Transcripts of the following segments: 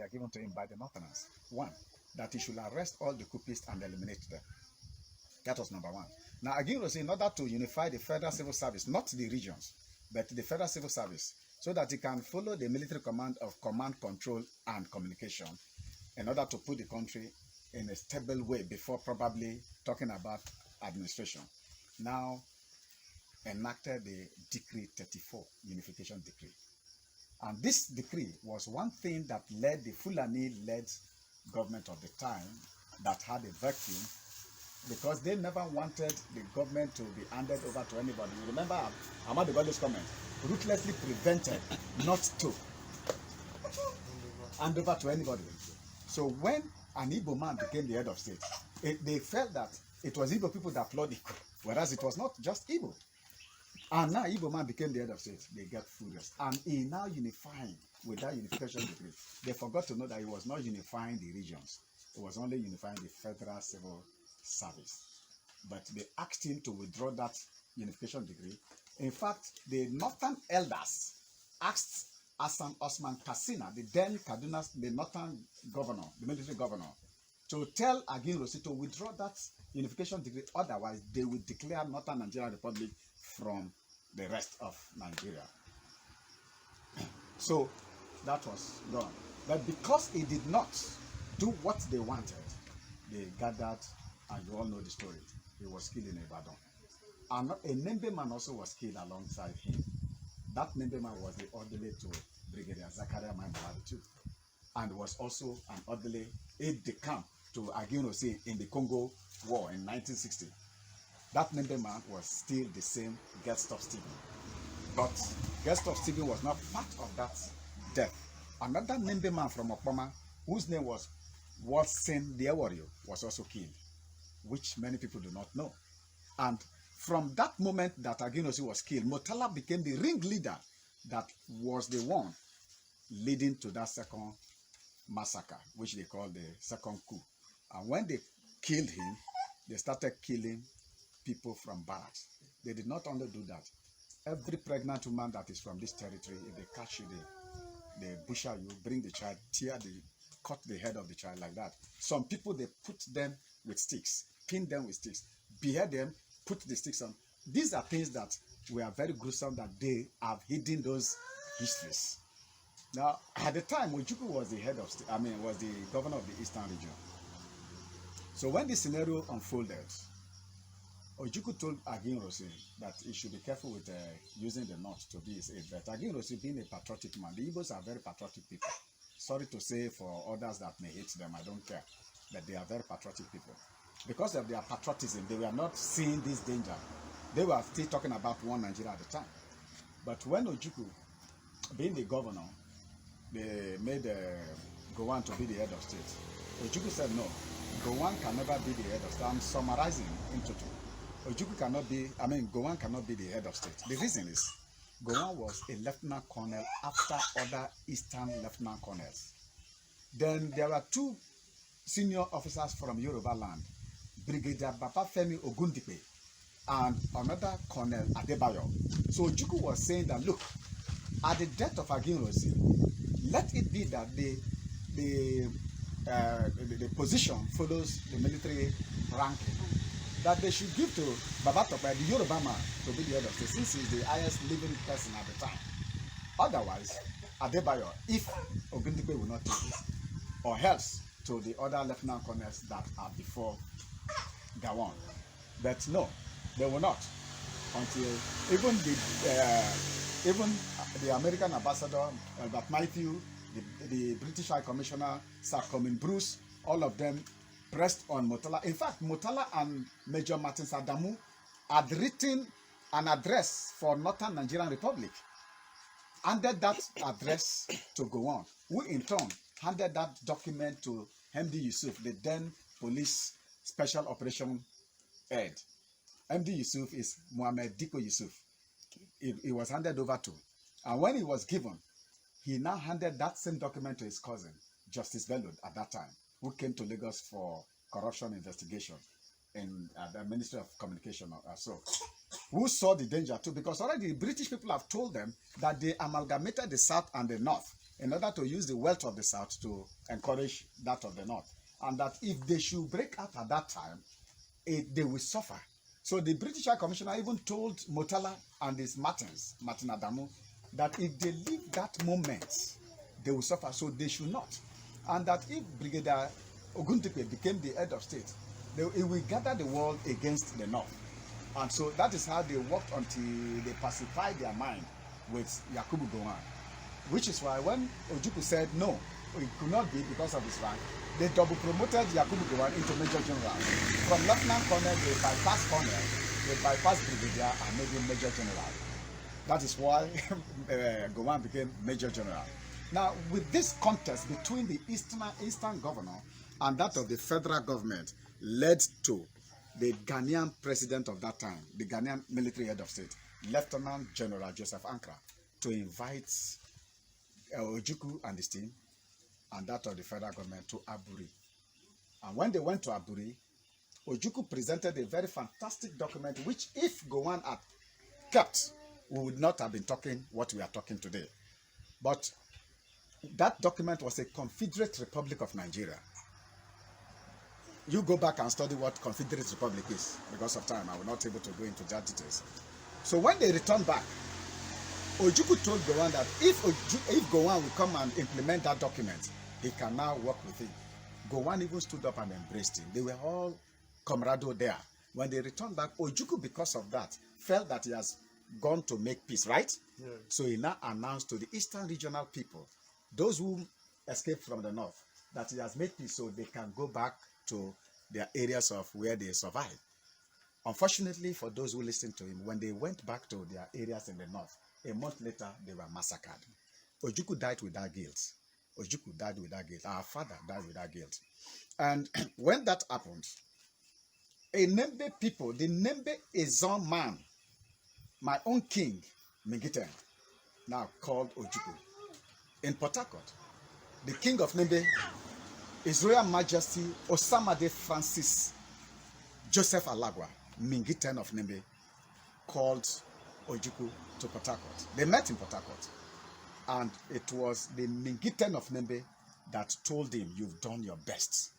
were given to him by the Northerners. One, that he should arrest all the coupists and eliminate them. That was number one. Now, Aguirre, in order to unify the federal civil service, not the regions, but the federal civil service, so that he can follow the military command of command, control, and communication in order to put the country in a stable way before probably talking about administration. Now, enacted the Decree 34, Unification Decree. And this decree was one thing that led the Fulani-led government of the time that had a vacuum, because they never wanted the government to be handed over to anybody. You remember Ahmad Bello's comment, ruthlessly prevented not to hand over to anybody. So when an Igbo man became the head of state, they felt that it was Igbo people that flawed it, whereas it was not just Igbo. And now Igbo man became the head of state. They get furious. And he now unifying with that unification decree. They forgot to know that he was not unifying the regions. It was only unifying the federal civil service. But they asked him to withdraw that unification decree. In fact, the northern elders asked Hassan Osman Kassina, the then Kaduna, the northern governor, the military governor, to tell Aguirre to withdraw that unification decree. Otherwise, they would declare Northern Nigerian Republic from the rest of Nigeria. So that was gone. But because he did not do what they wanted, they gathered, and you all know the story. He was killed in Ibadan. And a Nembe man also was killed alongside him. That Nembe man was the orderly to Brigadier Zakaria Maimbalari too, and was also an orderly aide-de-camp to Aguirre in the Congo War in 1960. That Nembe man was still the same Gustav Stephen. But Gustav Stephen was not part of that death. Another Nembe man from Okpoma, whose name was Watson Dewario, was also killed, which many people do not know. And from that moment that Aguirre was killed, Murtala became the ringleader that was the one leading to that second massacre, which they call the second coup. And when they killed him, they started killing people from barracks. They did not only do that. Every pregnant woman that is from this territory, if they catch you, they butcher you, bring the child, cut the head of the child like that. Some people, they put them with sticks, pin them with sticks, behead them, put the sticks on. These are things that were very gruesome, that they have hidden those histories. Now, at the time, Ojukwu was the head of state, was the governor of the Eastern region. So when this scenario unfolded, Ojukwu told Aguirre that he should be careful with using the North to be his aid. But Aguirre, being a patriotic man, the Igbos are very patriotic people. Sorry to say for others that may hate them, I don't care. But they are very patriotic people. Because of their patriotism, they were not seeing this danger. They were still talking about one Nigeria at the time. But when Ojukwu, being the governor, they made Gowon to be the head of state. Ojukwu said no, Gowon can never be the head of state. I'm summarizing into two. Gowon cannot be the head of state. The reason is, Gowon was a lieutenant colonel after other Eastern lieutenant colonels. Then there were two senior officers from Yoruba land, Brigadier Babafemi Ogundipe and another Colonel Adebayo. So Ojukwu was saying that, look, at the death of Aguirre, let it be that the position follows the military ranking, that they should give to Babatope, the Yoruba man, to be the head of state, since he's the highest living person at the time. Otherwise, Adebayo, if Ogundipe will not take it, or else to the other lieutenant colonels that are before Gowon. But no, they will not, until even the American ambassador, Albert Matthew, the British High Commissioner, Sir Comin Bruce, all of them pressed on Murtala. In fact, Murtala and Major Martin Sadamu had written an address for Northern Nigerian Republic, handed that address to Gowon, who in turn handed that document to MD Yusuf, the then police special operation head. MD Yusuf is Mohammed Diko Yusuf. He was handed over to. And when he was given, he now handed that same document to his cousin, Justice Bello, at that time, who came to Lagos for corruption investigation in the Ministry of Communication who saw the danger too, because already the British people have told them that they amalgamated the South and the North in order to use the wealth of the South to encourage that of the North. And that if they should break out at that time, they will suffer. So the British High Commissioner even told Motala and his Martin Adamu, that if they leave that moment, they will suffer, so they should not. And that if Brigadier Oguntipe became the head of state, it will gather the world against the North. And so that is how they worked until they pacified their mind with Yakubu Gowon. Which is why when Ojukwu said no, it could not be because of his rank, they double promoted Yakubu Gowon into Major General. From Lieutenant Colonel, they bypassed Colonel, they bypassed Brigadier and made him Major General. That is why Gowon became Major General. Now, with this contest between the Eastern governor and that of the federal government led to the Ghanaian president of that time, the Ghanaian military head of state, Lieutenant General Joseph Ankara, to invite Ojukwu and his team and that of the federal government to Aburi. And when they went to Aburi, Ojukwu presented a very fantastic document which, if Gowon had kept, we would not have been talking what we are talking today. But that document was a Confederate Republic of Nigeria. You go back and study what Confederate Republic is. Because of time, I will not be able to go into that details. So when they returned back, Ojukwu told Gowon that if Gowon will come and implement that document, he can now work with him. Gowon even stood up and embraced him. They were all comrado there. When they returned back, Ojukwu, because of that, felt that he has gone to make peace, right? Yeah. So he now announced to the Eastern regional people, those who escaped from the North, that he has made peace so they can go back to their areas of where they survived. Unfortunately, for those who listened to him, when they went back to their areas in the North, a month later, they were massacred. Ojukwu died without guilt. Ojukwu died without guilt. Our father died without guilt. And when that happened, a Nembe people, the Nembe Ijaw man, my own king, Mingiten, now called Ojukwu, in Port Harcourt, the king of Nembe, His Royal Majesty Osamade Francis Joseph Alagwa, Mingiten of Nembe, called Ojukwu to Port Harcourt. They met in Port Harcourt. And it was the Mingiten of Nembe that told him, you've done your best.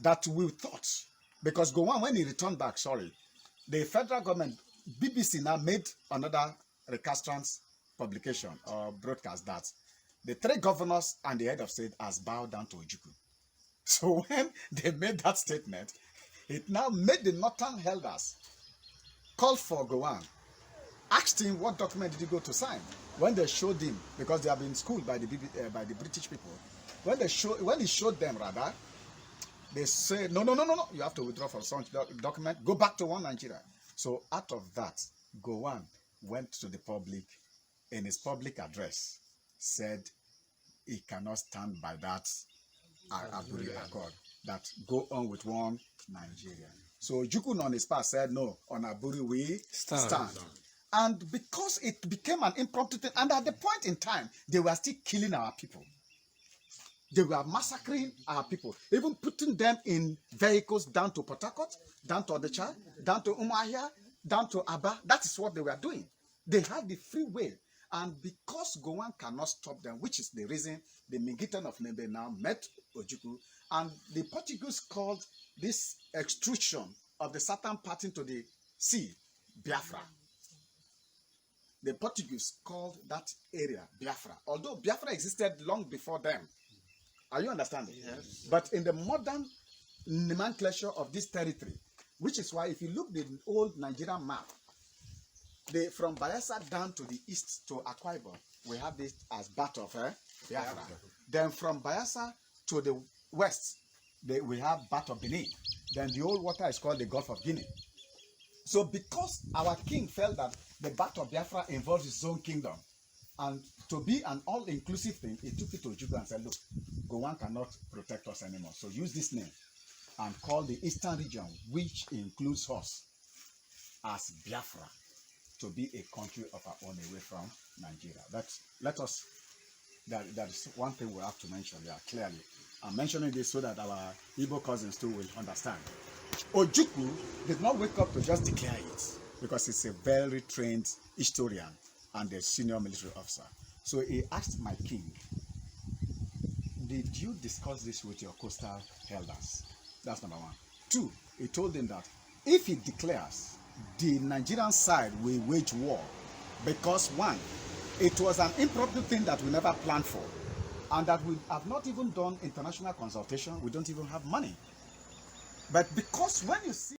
That we thought, because Gowon, when he returned back, the federal government, BBC now made another recalcitrant publication or broadcast that the three governors and the head of state has bowed down to Ojukwu. So when they made that statement, it now made the northern elders call for Gowon, asked him what document did he go to sign. When they showed him, because they have been schooled by the British people, when he showed them rather, they say no, you have to withdraw from such document, go back to one Nigeria. So out of that, Gowon went to the public in his public address, said he cannot stand by that Aburi Accord, that go on with one Nigeria. So Ojukwu on his part said, no, on Aburi we stand. And because it became an impromptu thing, and at the point in time, they were still killing our people. They were massacring our people, even putting them in vehicles down to Port Harcourt, down to Onitsha, down to Umuahia, down to Aba. That is what they were doing. They had the free will. And because Gowon cannot stop them, which is the reason the Mingiten of Nembe now met Ojukwu, and the Portuguese called this extrusion of the southern part into the sea, Biafra. The Portuguese called that area Biafra, although Biafra existed long before them. Are you understanding? Yes. But in the modern nomenclature of this territory, which is why if you look at the old Nigerian map, from Bayelsa down to the east to Akwa Ibom, we have this as Bat of Biafra. Then from Bayelsa to the west, we have Bat of Benin. Then the old water is called the Gulf of Guinea. So because our king felt that the Bat of Biafra involves his own kingdom, and to be an all-inclusive thing, he took it to Ojukwu and said, look, Gowon cannot protect us anymore. So use this name and call the eastern region, which includes us, as Biafra, to be a country of our own away from Nigeria. That is one thing we have to mention there clearly. I'm mentioning this so that our Igbo cousins too will understand. Ojukwu did not wake up to just declare it, because he's a very trained historian and a senior military officer. So he asked my king did you discuss this with your coastal elders? That's number one. Two, he told them that if he declares, the Nigerian side will wage war, because one, it was an impromptu thing that we never planned for, and that we have not even done international consultation. We don't even have money. But because when you see